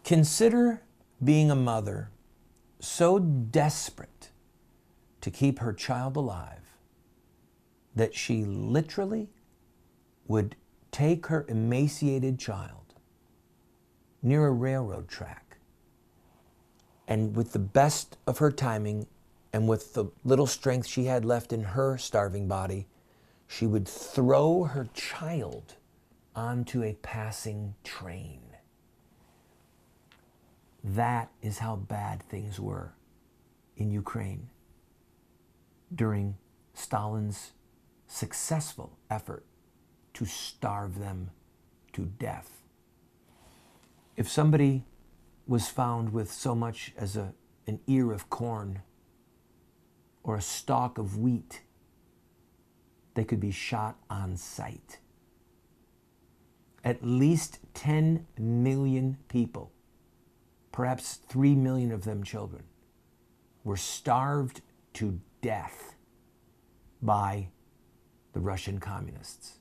Consider being a mother so desperate to keep her child alive that she literally would take her emaciated child near a railroad track, and with the best of her timing and with the little strength she had left in her starving body, she would throw her child onto a passing train. That is how bad things were in Ukraine during Stalin's successful effort to starve them to death. If somebody was found with so much as an ear of corn or a stalk of wheat, they could be shot on sight. At least 10 million people, perhaps 3 million of them children, were starved to death by the Russian communists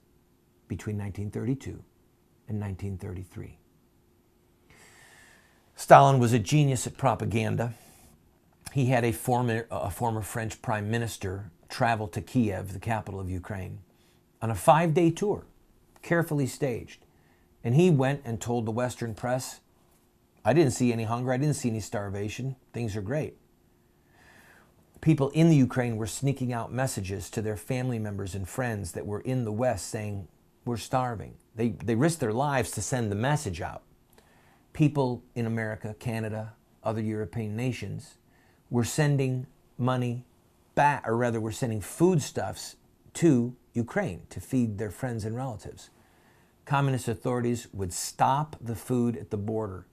between 1932 and 1933. Stalin was a genius at propaganda. He had a former French prime minister travel to Kiev, the capital of Ukraine, on a 5-day tour, carefully staged. And he went and told the Western press, I didn't see any hunger, I didn't see any starvation, things are great. People in the Ukraine were sneaking out messages to their family members and friends that were in the West saying, we're starving. They risked their lives to send the message out. People in America, Canada, other European nations were sending money back, or rather were sending foodstuffs to Ukraine to feed their friends and relatives. Communist authorities would stop the food at the border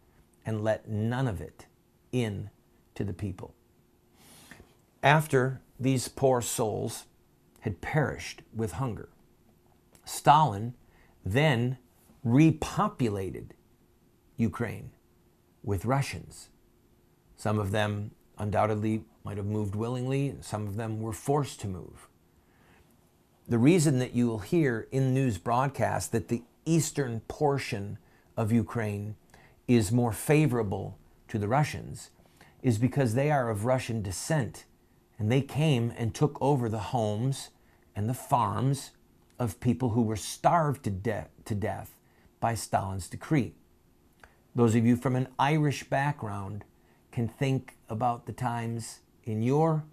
and let none of it in to the people. After these poor souls had perished with hunger, Stalin then repopulated Ukraine with Russians. Some of them undoubtedly might have moved willingly, and some of them were forced to move. The reason that you will hear in news broadcasts that the eastern portion of Ukraine is more favorable to the Russians is because they are of Russian descent, and they came and took over the homes and the farms of people who were starved to death by Stalin's decree. Those of you from an Irish background can think about the times in your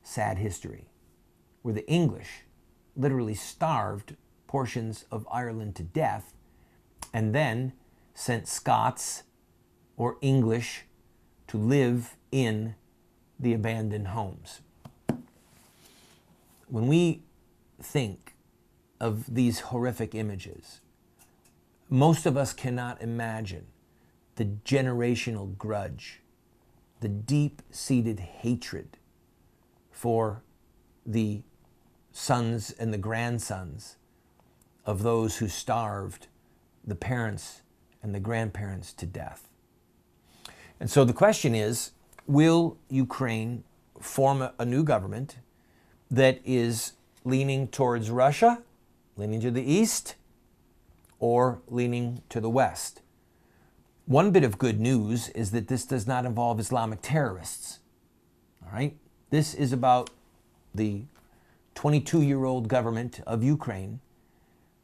sad history where the English literally starved portions of Ireland to death and then sent Scots or English to live in the abandoned homes. When we think of these horrific images, most of us cannot imagine the generational grudge, the deep-seated hatred for the sons and the grandsons of those who starved the parents and the grandparents to death. And so the question is, will Ukraine form a new government that is leaning towards Russia, leaning to the east, or leaning to the west? One bit of good news is that this does not involve Islamic terrorists. All right? This is about the 22-year-old government of Ukraine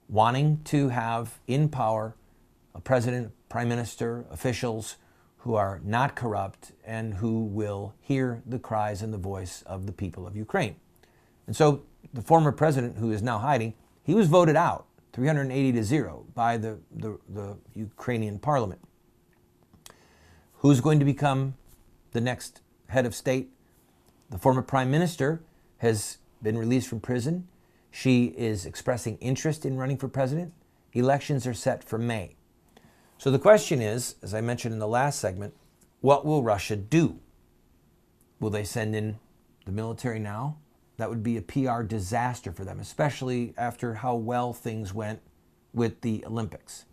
wanting to have in power a president, prime minister, officials who are not corrupt and who will hear the cries and the voice of the people of Ukraine. And so the former president, who is now hiding, he was voted out 380-0 by the Ukrainian parliament. Who's going to become the next head of state? The former prime minister has been released from prison. She is expressing interest in running for president. Elections are set for May. So the question is, as I mentioned in the last segment, what will Russia do? Will they send in the military now? That would be a PR disaster for them, especially after how well things went with the Olympics.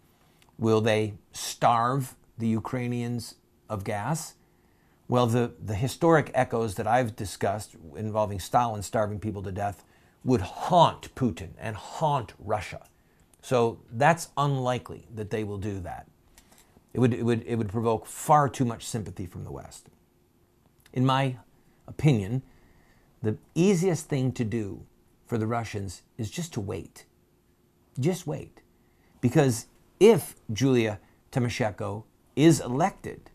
Will they starve the Ukrainians of gas? Well, the historic echoes that I've discussed involving Stalin starving people to death would haunt Putin and haunt Russia. So that's unlikely that they will do that. It would provoke far too much sympathy from the West. In my opinion, the easiest thing to do for the Russians is just to wait. Just wait. Because if Julia Tymoshenko is elected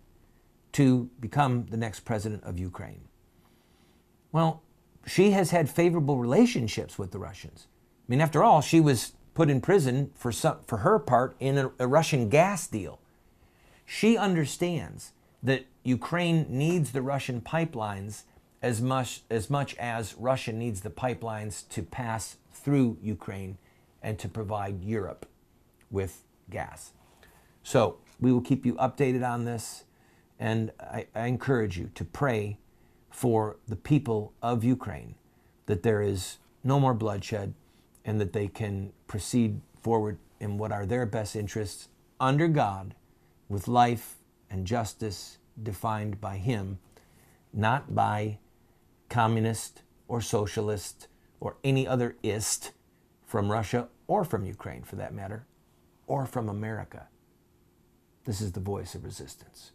to become the next president of Ukraine, well, she has had favorable relationships with the Russians. I mean, after all, she was put in prison for her part in a Russian gas deal. She understands that Ukraine needs the Russian pipelines as much as Russia needs the pipelines to pass through Ukraine and to provide Europe with gas. So we will keep you updated on this, and I encourage you to pray for the people of Ukraine, that there is no more bloodshed and that they can proceed forward in what are their best interests under God, with life and justice defined by Him, not by communist or socialist or any other ist from Russia or from Ukraine, for that matter, or from America. This is the voice of resistance.